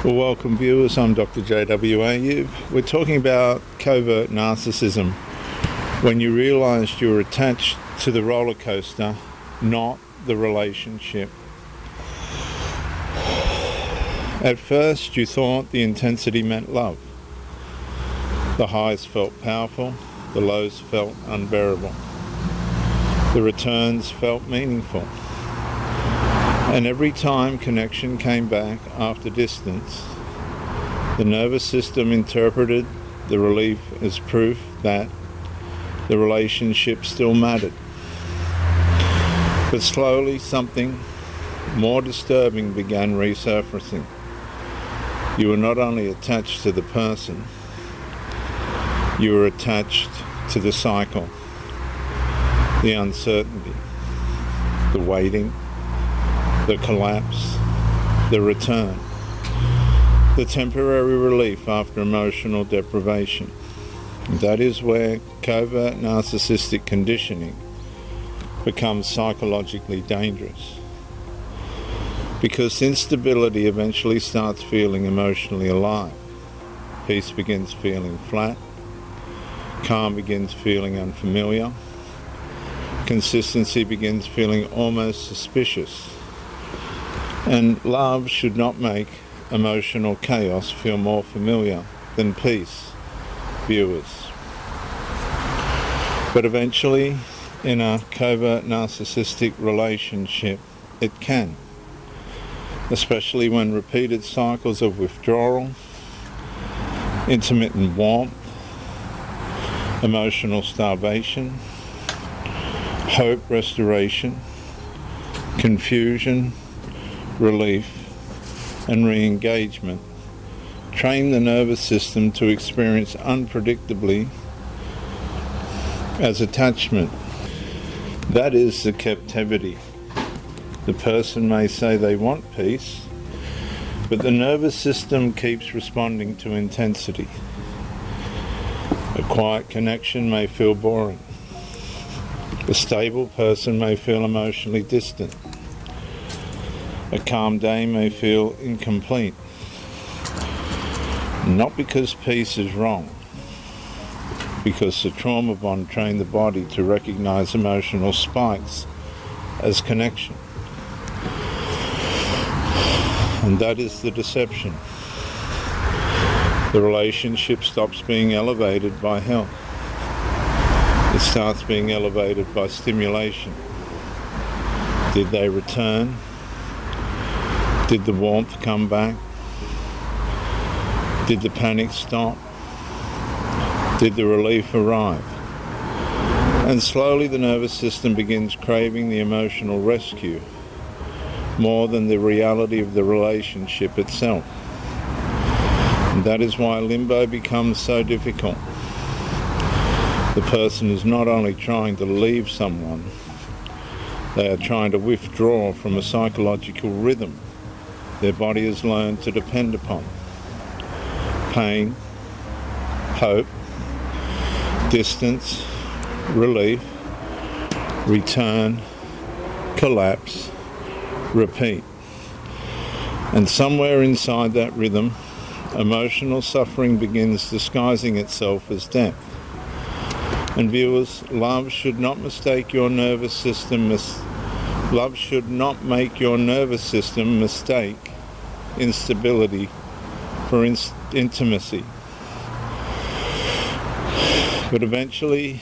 Well, welcome viewers, I'm Dr. J.W. Ayoub. We're talking about covert narcissism, when you realise you're attached to the roller coaster, not the relationship. At first you thought the intensity meant love. The highs felt powerful, the lows felt unbearable. The returns felt meaningful. And every time connection came back after distance, the nervous system interpreted the relief as proof that the relationship still mattered. But slowly something more disturbing began resurfacing. You were not only attached to the person, you were attached to the cycle, the uncertainty, the waiting, the collapse, the return, the temporary relief after emotional deprivation. That is where covert narcissistic conditioning becomes psychologically dangerous. Because instability eventually starts feeling emotionally alive. Peace begins feeling flat. Calm begins feeling unfamiliar. Consistency begins feeling almost suspicious. And love should not make emotional chaos feel more familiar than peace, viewers. But eventually, in a covert narcissistic relationship, it can. Especially when repeated cycles of withdrawal, intermittent warmth, emotional starvation, hope restoration, confusion, relief, and re-engagement train the nervous system to experience unpredictably as attachment. That is the captivity. The person may say they want peace, but the nervous system keeps responding to intensity. A quiet connection may feel boring. A stable person may feel emotionally distant. A calm day may feel incomplete. Not because peace is wrong, because the trauma bond trained the body to recognize emotional spikes as connection. And that is the deception. The relationship stops being elevated by health. It starts being elevated by stimulation. Did they return? Did the warmth come back? Did the panic stop? Did the relief arrive? And slowly the nervous system begins craving the emotional rescue more than the reality of the relationship itself. And that is why limbo becomes so difficult. The person is not only trying to leave someone, they are trying to withdraw from a psychological rhythm their body has learned to depend upon. Pain, hope, distance, relief, return, collapse, repeat. And somewhere inside that rhythm, emotional suffering begins disguising itself as depth. And viewers, love should not make your nervous system mistake instability for intimacy. But eventually,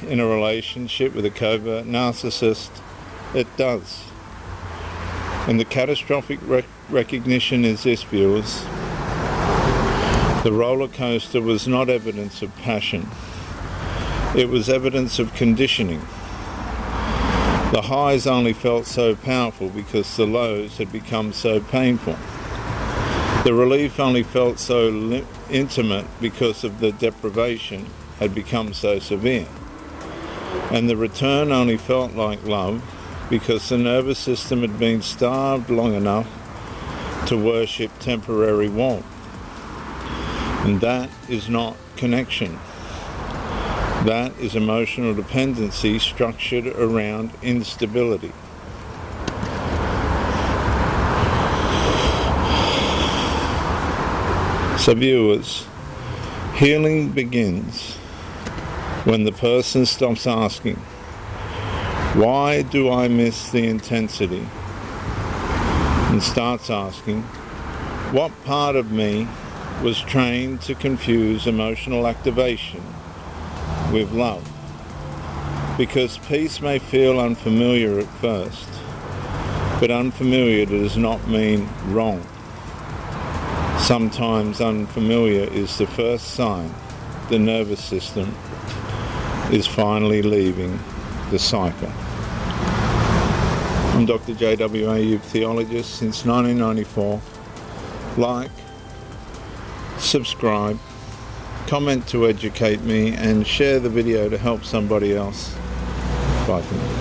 in a relationship with a covert narcissist, it does. And the catastrophic recognition is this, viewers. The roller coaster was not evidence of passion. It was evidence of conditioning. The highs only felt so powerful because the lows had become so painful. The relief only felt so intimate because of the deprivation had become so severe. And the return only felt like love because the nervous system had been starved long enough to worship temporary warmth. And that is not connection. That is emotional dependency structured around instability. So viewers, healing begins when the person stops asking, why do I miss the intensity? And starts asking, what part of me was trained to confuse emotional activation with love? Because peace may feel unfamiliar at first, but unfamiliar does not mean wrong. Sometimes unfamiliar is the first sign the nervous system is finally leaving the cycle. I'm Dr. J.W. Ayoub, Theologist, since 1994. Like, subscribe, comment to educate me, and share the video to help somebody else. Bye for now.